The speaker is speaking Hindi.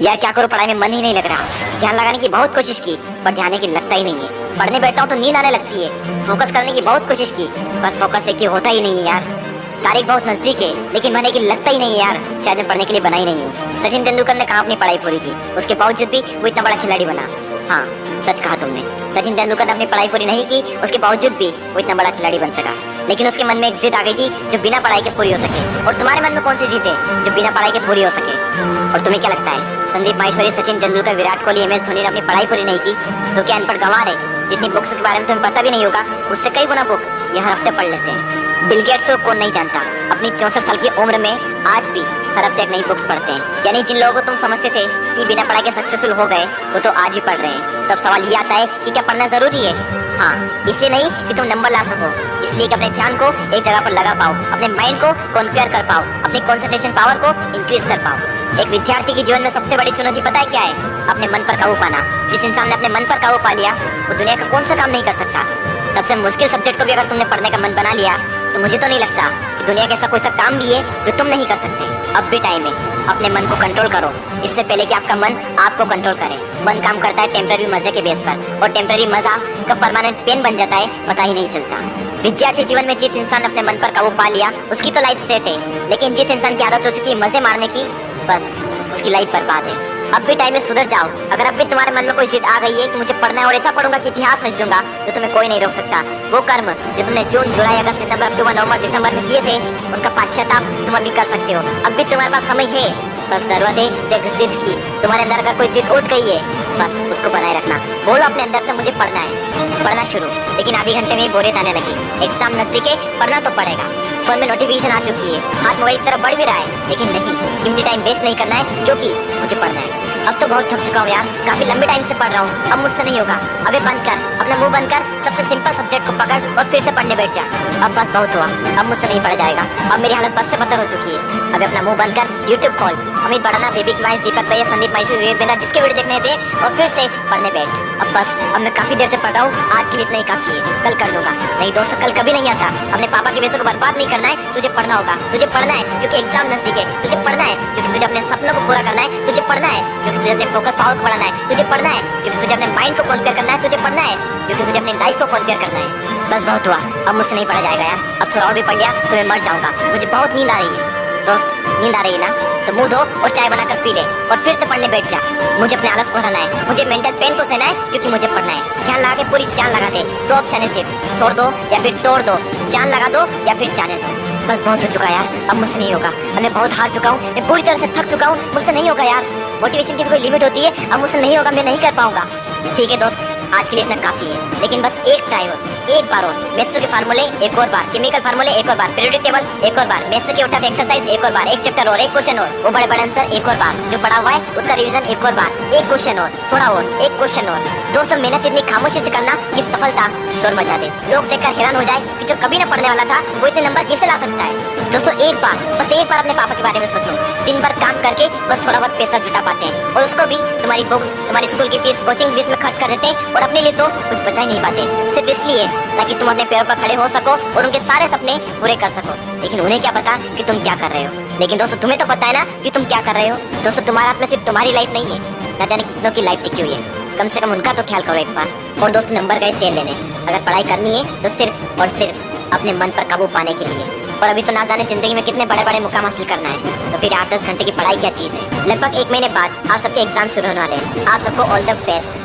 यार क्या करूँ, पढ़ाई में मन ही नहीं लग रहा। ध्यान लगाने की बहुत कोशिश की पर ध्यान की लगता ही नहीं है। पढ़ने बैठता हूँ तो नींद आने लगती है। फोकस करने की बहुत कोशिश की पर फोकस है कि होता ही नहीं है यार। तारीख बहुत नजदीक है लेकिन बनने की लगता ही नहीं है यार। शायद मैं पढ़ने के लिए बना ही नहीं हूँ। सचिन तेंदुलकर ने कहाँ अपनी पढ़ाई पूरी की, उसके बावजूद भी वो इतना बड़ा खिलाड़ी बना। हाँ सच कहा तुमने, सचिन तेंदुलकर ने अपनी पढ़ाई पूरी नहीं की, उसके बावजूद भी वो इतना बड़ा खिलाड़ी बन सका। लेकिन उसके मन में एक जिद आ गई थी जो बिना पढ़ाई के पूरी हो सके। और तुम्हारे मन में कौन सी जिद है जो बिना पढ़ाई के पूरी हो सके? और तुम्हें क्या लगता है संदीप माहेश्वरी, सचिन तेंदुलकर, विराट कोहली, MS धोनी ने अपनी पढ़ाई पूरी नहीं की तो क्या अनपढ़ गंवार है? जितनी बुक्स के बारे में तुम्हें पता भी नहीं होगा उससे कई गुना बुक ये हर हफ्ते पढ़ लेते हैं। बिल गेट्स को कौन नहीं जानता, अपनी 64 साल की उम्र में आज भी हर हफ्ते एक नई बुक्स पढ़ते हैं। यानी जिन लोगों को तुम समझते थे कि बिना पढ़ाई के सक्सेसफुल हो गए वो तो आज भी पढ़ रहे हैं। तब सवाल ये आता है कि क्या पढ़ना जरूरी है? हाँ, इसलिए नहीं कि तुम नंबर ला सको, इसलिए कि अपने ध्यान को एक जगह पर लगा पाओ, अपने माइंड को कॉन्क्वेयर कर पाओ, अपनी कंसंट्रेशन पावर को इंक्रीज कर पाओ। एक विद्यार्थी के जीवन में सबसे बड़ी चुनौती पता है क्या है? अपने मन पर काबू पाना। जिस इंसान ने अपने मन पर काबू पा लिया वो दुनिया का कौन सा काम नहीं कर सकता। सबसे मुश्किल सब्जेक्ट को भी अगर तुमने पढ़ने का मन बना लिया तो मुझे तो नहीं लगता कि दुनिया का ऐसा कोई सा काम भी है जो तुम नहीं कर सकते। अब भी टाइम है, अपने मन को कंट्रोल करो इससे पहले कि आपका मन आपको कंट्रोल करे। मन काम करता है टेम्पररी मजे के बेस पर और टेम्पररी मजा कब परमानेंट पेन बन जाता है पता ही नहीं चलता। विद्यार्थी जीवन में जिस इंसान ने अपने मन पर काबू पा लिया उसकी तो लाइफ सेट है, लेकिन जिस इंसान की आदत हो चुकी है मजे मारने की, बस उसकी लाइफ बर्बाद है। अब भी टाइम में सुधर जाओ। अगर अब भी तुम्हारे मन में कोई जिद आ गई है कि मुझे पढ़ना है और ऐसा पढ़ूंगा कि इतिहास रच दूंगा तो तुम्हें कोई नहीं रोक सकता। वो कर्म जो तुमने जून, जुलाई, अगस्त, सितंबर, अक्टूबर, नवंबर, दिसंबर में किए थे उनका पश्चाताप तुम अभी कर सकते हो। अब भी तुम्हारे पास समय है, बस जरूरत है एक जिद की। तुम्हारे अंदर अगर कोई जिद उठ गई है बस उसको बनाए रखना। बोलो अपने अंदर से मुझे पढ़ना है, पढ़ना शुरू। लेकिन आधे घंटे में ही बोरियत आने लगी। एग्जाम नजदीक है, पढ़ना तो पड़ेगा। फोन में नोटिफिकेशन आ चुकी है, हाथ मोबाइल की तरफ बढ़ भी रहा है, लेकिन नहीं, कीमती टाइम वेस्ट नहीं करना है क्योंकि मुझे पढ़ना है। अब तो बहुत थक चुका हूँ यार, काफी लंबे टाइम से पढ़ रहा हूँ, अब मुझसे नहीं होगा। अबे बंद कर, अपना मुंह बंद कर, सबसे सिंपल सब्जेक्ट को पकड़ और फिर से पढ़ने बैठ जा। अब बस बहुत हुआ, अब मुझसे नहीं पढ़ा जाएगा। अब मेरी हालत बस से बदतर हो चुकी है। अबे अपना मुंह बंद कर, यूट्यूब खोल, अमित बड़ाना, बेबी की वाइस, दीपक भैया, संदीप माहेश्वरी, विवेक बिंद्रा, जिसके वीडियो देखने थे और फिर से पढ़ने बैठ। अब बस, अब मैं काफी देर से पढ़ रहा हूँ, आज के लिए इतना ही काफी है, कल कर लूंगा। नहीं दोस्तों, कल कभी नहीं आता। अपने पापा के पैसे को बर्बाद नहीं करना है, तुझे पढ़ना होगा। तुझे पढ़ना है क्योंकि एग्जाम नजदीक है, तुझे पढ़ना है क्योंकि तुझे अपने सपनों को पूरा करना है, तुझे पढ़ना है क्योंकि तुझे अपने फोकस पावर को बढ़ाना है, तुझे पढ़ना है क्योंकि तुझे अपने माइंड को कॉन्क्वेयर करना है, तुझे पढ़ना है क्योंकि तुझे अपनी लाइफ को कॉन्क्वेयर करना है। बस बहुत हुआ, अब मुझसे नहीं पढ़ा जाएगा यार। अब थोड़ा और भी पढ़ लिया तो मैं मर जाऊंगा। मुझे बहुत नींद आ रही है। दोस्त, नींद आ रही है ना तो मुंह धो और चाय बनाकर पी ले और फिर से पढ़ने बैठ जा। मुझे अपने आलस को हराना है, मुझे मेंटल पेन को सहना है क्योंकि मुझे पढ़ना है। ध्यान लगा के पूरी जान लगा दे। दो ऑप्शन है सिर्फ, छोड़ दो या फिर तोड़ दो, जान लगा दो या फिर जाने दो। बस बहुत हो चुका यार, अब मुझसे नहीं होगा। अब मैं बहुत हार चुका हूँ, मैं पूरी तरह से थक चुका हूँ, मुझसे नहीं होगा यार। मोटिवेशन की भी कोई लिमिट होती है, अब मुझसे नहीं होगा, मैं नहीं कर पाऊंगा। ठीक है दोस्त, आज के लिए इतना काफी है, लेकिन बस एक ट्राई और, एक बार और। मैथ्स के फार्मूले एक और बार, केमिकल फार्मूले एक और बार, पीरियोडिक टेबल एक और बार, मैथ्स के उठा एक्सरसाइज एक और बार, एक चैप्टर और, एक क्वेश्चन और, वो बड़े बड़े आंसर एक और बार, जो पढ़ा हुआ है उसका रिवीजन एक और बार, एक क्वेश्चन और, थोड़ा और, एक क्वेश्चन और। दोस्तों, मेहनत इतनी खामोशी से करना कि सफलता शोर मचा दे। लोग देखकर हैरान हो जाए कि जो कभी न पढ़ने वाला था वो इतने नंबर कैसे ला सकता है। दोस्तों, एक बार, बस एक बार अपने पापा के बारे में सोचो। दिन भर काम करके बस थोड़ा बहुत पैसा जुटा पाते हैं और उसको भी तुम्हारी बुक्स, तुम्हारी स्कूल की फीस, कोचिंग फीस में खर्च कर देते हैं और अपने लिए तो कुछ बचा ही नहीं पाते, सिर्फ इसलिए ताकि तुम अपने पैरों पर खड़े हो सको और उनके सारे सपने पूरे कर सको। लेकिन उन्हें क्या पता कि तुम क्या कर रहे हो। लेकिन दोस्तों, तुम्हें तो पता है ना कि तुम क्या कर रहे हो। दोस्तों, तुम्हारे हाथ में सिर्फ तुम्हारी लाइफ नहीं है, न जाने कितनों की लाइफ टिकी हुई है। कम से कम उनका तो ख्याल करो एक बार। और दोस्तों, नंबर गए तेल लेने। अगर पढ़ाई करनी है तो सिर्फ और सिर्फ अपने मन पर काबू पाने के लिए। और अभी तो ना जाने जिंदगी में कितने बड़े बड़े मुकाम हासिल करना है, तो फिर 8-10 घंटे की पढ़ाई क्या चीज़ है। लगभग 1 महीने बाद आप सबके एग्जाम शुरू होने वाले हैं। आप सबको ऑल द बेस्ट।